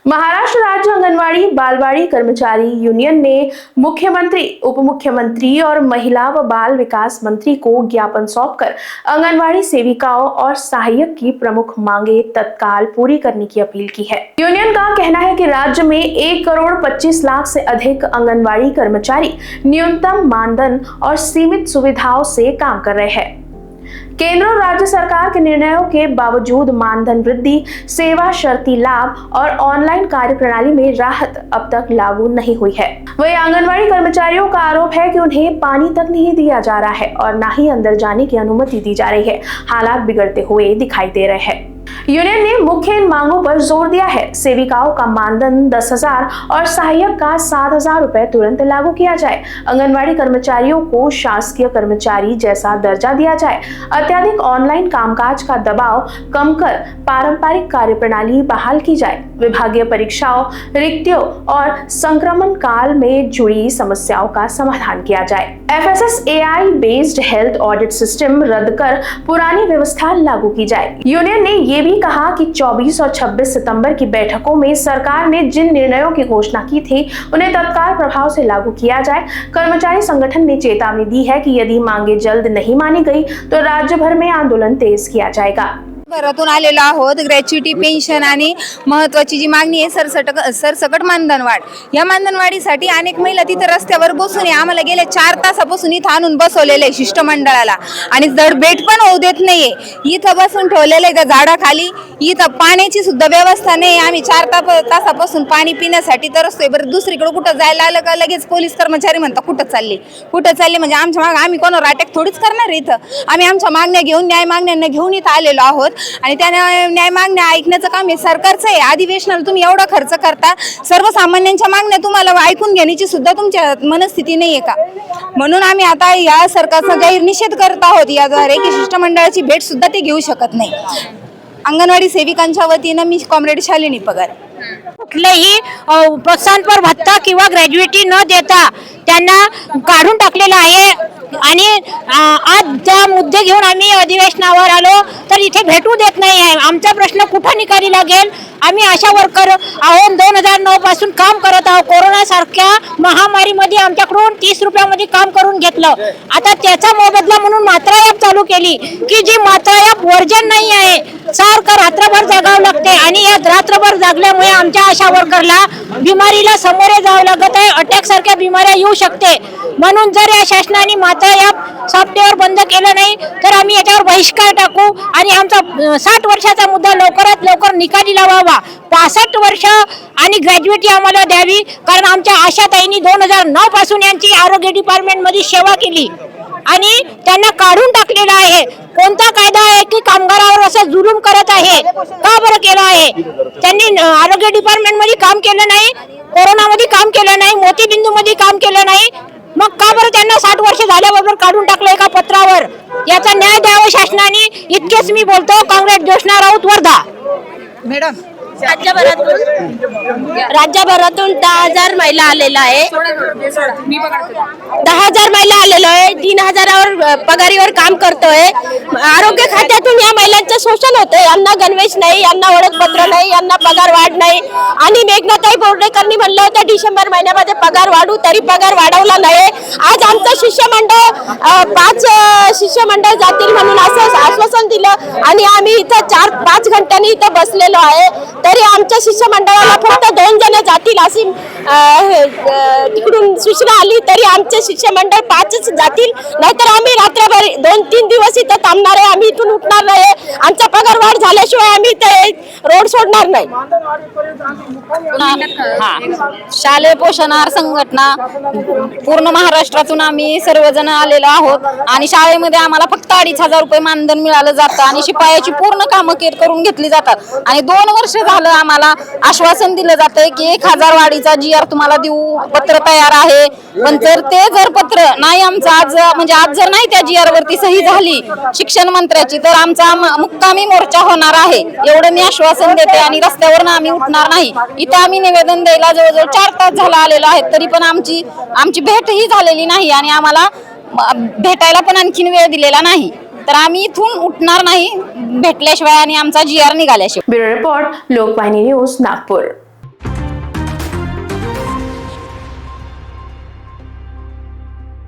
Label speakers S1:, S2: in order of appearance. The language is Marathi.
S1: महाराष्ट्र राज्य आंगनवाड़ी बालवाड़ी कर्मचारी यूनियन ने मुख्यमंत्री, उप मुख्यमंत्री और महिला व बाल विकास मंत्री को ज्ञापन सौंपकर आंगनवाड़ी सेविकाओं और सहायक की प्रमुख मांगे तत्काल पूरी करने की अपील की है। यूनियन का कहना है कि राज्य में 1,25,00,000 से अधिक आंगनवाड़ी कर्मचारी न्यूनतम मानदंड और सीमित सुविधाओं से काम कर रहे हैं। केंद्र और राज्य सरकार के निर्णयों के बावजूद मानधन वृद्धि, सेवा शर्ती लाभ और ऑनलाइन कार्य प्रणाली में राहत अब तक लागू नहीं हुई है। वहीं आंगनवाड़ी कर्मचारियों का आरोप है कि उन्हें पानी तक नहीं दिया जा रहा है और न ही अंदर जाने की अनुमति दी जा रही है। हालात बिगड़ते हुए दिखाई दे रहे हैं। यूनियन ने मुख्य इन मांगों पर जोर दिया है। सेविकाओं का मानधन 10,000 और सहायक का 7,000 रुपए तुरंत लागू किया जाए। आंगनवाड़ी कर्मचारियों को शासकीय कर्मचारी जैसा दर्जा दिया जाए। अत्यधिक ऑनलाइन कामकाज का दबाव कम कर पारंपरिक कार्यप्रणाली बहाल की जाए। विभागीय परीक्षाओं, रिक्तियों और संक्रमण काल में जुड़ी समस्याओं का समाधान किया जाए। FSSAI based health audit system रद्द कर पुरानी व्यवस्था लागू की जाए। यूनियन ने ये भी कहा कि 24 और 26 सितंबर की बैठकों में सरकार ने जिन निर्णयों की घोषणा की थी उन्हें तत्काल प्रभाव से लागू किया जाए। कर्मचारी संगठन ने चेतावनी दी है कि यदि मांगे जल्द नहीं मानी गई तो राज्य भर में आंदोलन तेज किया जाएगा।
S2: घरातून आलेलो आहोत। ग्रॅच्युटी, पेन्शन आणि महत्त्वाची जी मागणी आहे सरसकट मानधनवाढ। या मानधनवाढीसाठी अनेक महिला तिथे रस्त्यावर बसून आम्हाला गेल्या 4 तासापासून इथं आणून बसवलेले शिष्टमंडळाला आणि जड भेट पण होऊ देत नाहीये। इथं बसून ठेवलेले त्या झाडाखाली। इथं पाण्याची सुद्धा व्यवस्था नाही। आम्ही 4 तासापासून पाणी पिण्यासाठी तरसतोय। बरं दुसरीकडे कुठं जायला आलं का लगेच पोलीस कर्मचारी म्हणतात कुठं चालले म्हणजे आमच्या मागे आम्ही कोणावर अटॅक थोडीच करणार इथं। आम्ही आमच्या मागण्या घेऊन, न्याय मागण्यांना घेऊन इथं आलेलो आहोत आणि त्या न्याय मागण्या ऐकण्याचं काम हे सरकारचं आहे। अधिवेशनाला तुम्ही एवढा खर्च करता, सर्वसामान्यांच्या मागण्या तुम्हाला ऐकून घेण्याची सुद्धा तुमच्या मनस्थिती नाहीये का? म्हणून आम्ही आता या सरकारचा जाहीर निषेध करत आहोत याद्वारे की शिष्टमंडळाची भेट सुद्धा ते घेऊ शकत नाही। अंगणवाडी सेविकांच्या वतीनं मी कॉम्रेड शालिनी पगार
S3: कुठलेही प्रोत्साहनपर भत्ता किंवा ग्रॅज्युएटी न देता त्यांना काढून टाकलेलं आहे आणि आज त्या मुद्दे घेऊन आम्ही अधिवेशनावर आलो तर इथे भेटू देत नाही आहे। आमचा प्रश्न कुठं निकाली लागेल? आम्ही आशा वर्कर आहोत, 2009 पासून काम करत आहोत। कोरोना सारख्या महामारीमध्ये आमच्याकडून 30 रुपयामध्ये काम करून घेतलं। आता त्याचा मोबदला म्हणून मात्रा ॲप चालू केली की जी मात्रा ॲप वर्जन नाही आहे। सारखं रात्रभर जागावं लागते आणि या रात्रभर जागल्यामुळे आमच्या आशा वर्करला बिमारीला सामोरे जावं लागत आहे। अटॅक सारख्या बिमाऱ्या येऊ शकते। म्हणून जर या शासनाने मात्रा ॲप सॉफ्टवेअर बंद केलं नाही तर आम्ही याच्यावर बहिष्कार टाकू आणि आमचा 60 वर्षाचा मुद्दा लवकरात लवकर निकाली लावावा। 65 वर्ष आणि ग्रॅज्युएटी आम्हाला द्यावी, कारण आमच्या आशाताईंनी 2009 पासून यांची आरोग्य डिपार्टमेंटमध्ये सेवा केली आणि त्यांना काढून टाकलेलं आहे। कोणता कायदा आहे की कामगारावर असं जुलूम करत आहे? का बरं केलं आहे? त्यांनी आरोग्य डिपार्टमेंटमध्ये काम केलं नाही, कोरोनामध्ये काम केलं नाही, मोतीबिंदूमध्ये काम केलं नाही, मग का बरं त्यांना 60 वर्ष झाल्याबरोबर काढून टाकलं एका पत्रावर? याचा न्याय द्यावा शासनाने। इतकेच मी बोलतो। काँग्रेस जोशना राऊत, वर्धा।
S2: मॅडम,
S3: राज्यभरातून 10,000 महिला आलेला आहे। 10,000 महिला आलेलो आहे। 3,000 पगारीवर काम करतोय। आरोग्य खात्यातून या महिलांचं शोषण होतंय। यांना गणवेश नाही, यांना ओळखपत्र नाही, यांना पगार वाढ नाही। आणि मेघनाताई बोर्डेकरनी म्हणलं होतं डिसेंबर महिन्यामध्ये पगार वाढू, तरी पगार वाढवला नाही। आज आमचं शिष्यमंडळ 5 शिष्यमंडळ जातील म्हणून असं आश्वासन दिलं आणि आम्ही इथं 4-5 घंट्यांनी इथं बसलेलो आहे। तरी आमच्या शिष्यमंडळाला फक्त 2 जण जातील अशी तिकडून सूचना आली, तरी आमचे शिष्यमंडळ 5च जातील। नाहीतर आम्ही रात्रभर 2-3 दिवस इथं थांबणार आहे। आम्ही इथून उठणार नाही। आमचा पगार वाढ झाल्याशिवाय आम्ही ते रोड सोडणार नाही।
S2: शालेय पोषण आहार संघटना पूर्ण महाराष्ट्रातून आम्ही सर्वजण आलेलो आहोत आणि शाळेमध्ये आम्हाला फक्त 2,500 रुपये मानधन मिळालं जातं आणि शिपायाची पूर्ण कामं करून घेतली जातात आणि 2 वर्ष झालं आम्हाला आश्वासन दिलं जातंय की 1,000 वाढीचा GR तुम्हाला देऊ, पत्र तयार आहे। पण जर पत्र नाही आमचं आज जर नाही त्या GR वरती सही झाली शिक्षण मंत्र्याची तर आमचा मुक्कामी मोर्चा होणार आहे। एवढं मी आश्वासन देते आणि रस्त्यावर आम्ही उठणार नाही। इथं आम्ही निवेदन द्यायला जवळजवळ 4 तास झाला आलेलो आहेत, तरी पण आमची भेटही झालेली नाही आणि आम्हाला भेटायला पण आणखीन वेळ दिलेला नाही। तर आम्ही इथून उठणार नाही भेटल्याशिवाय आणि आमचा GR निघाल्याशिवाय।
S1: Bureau report, Lokvahini news, Nagpur.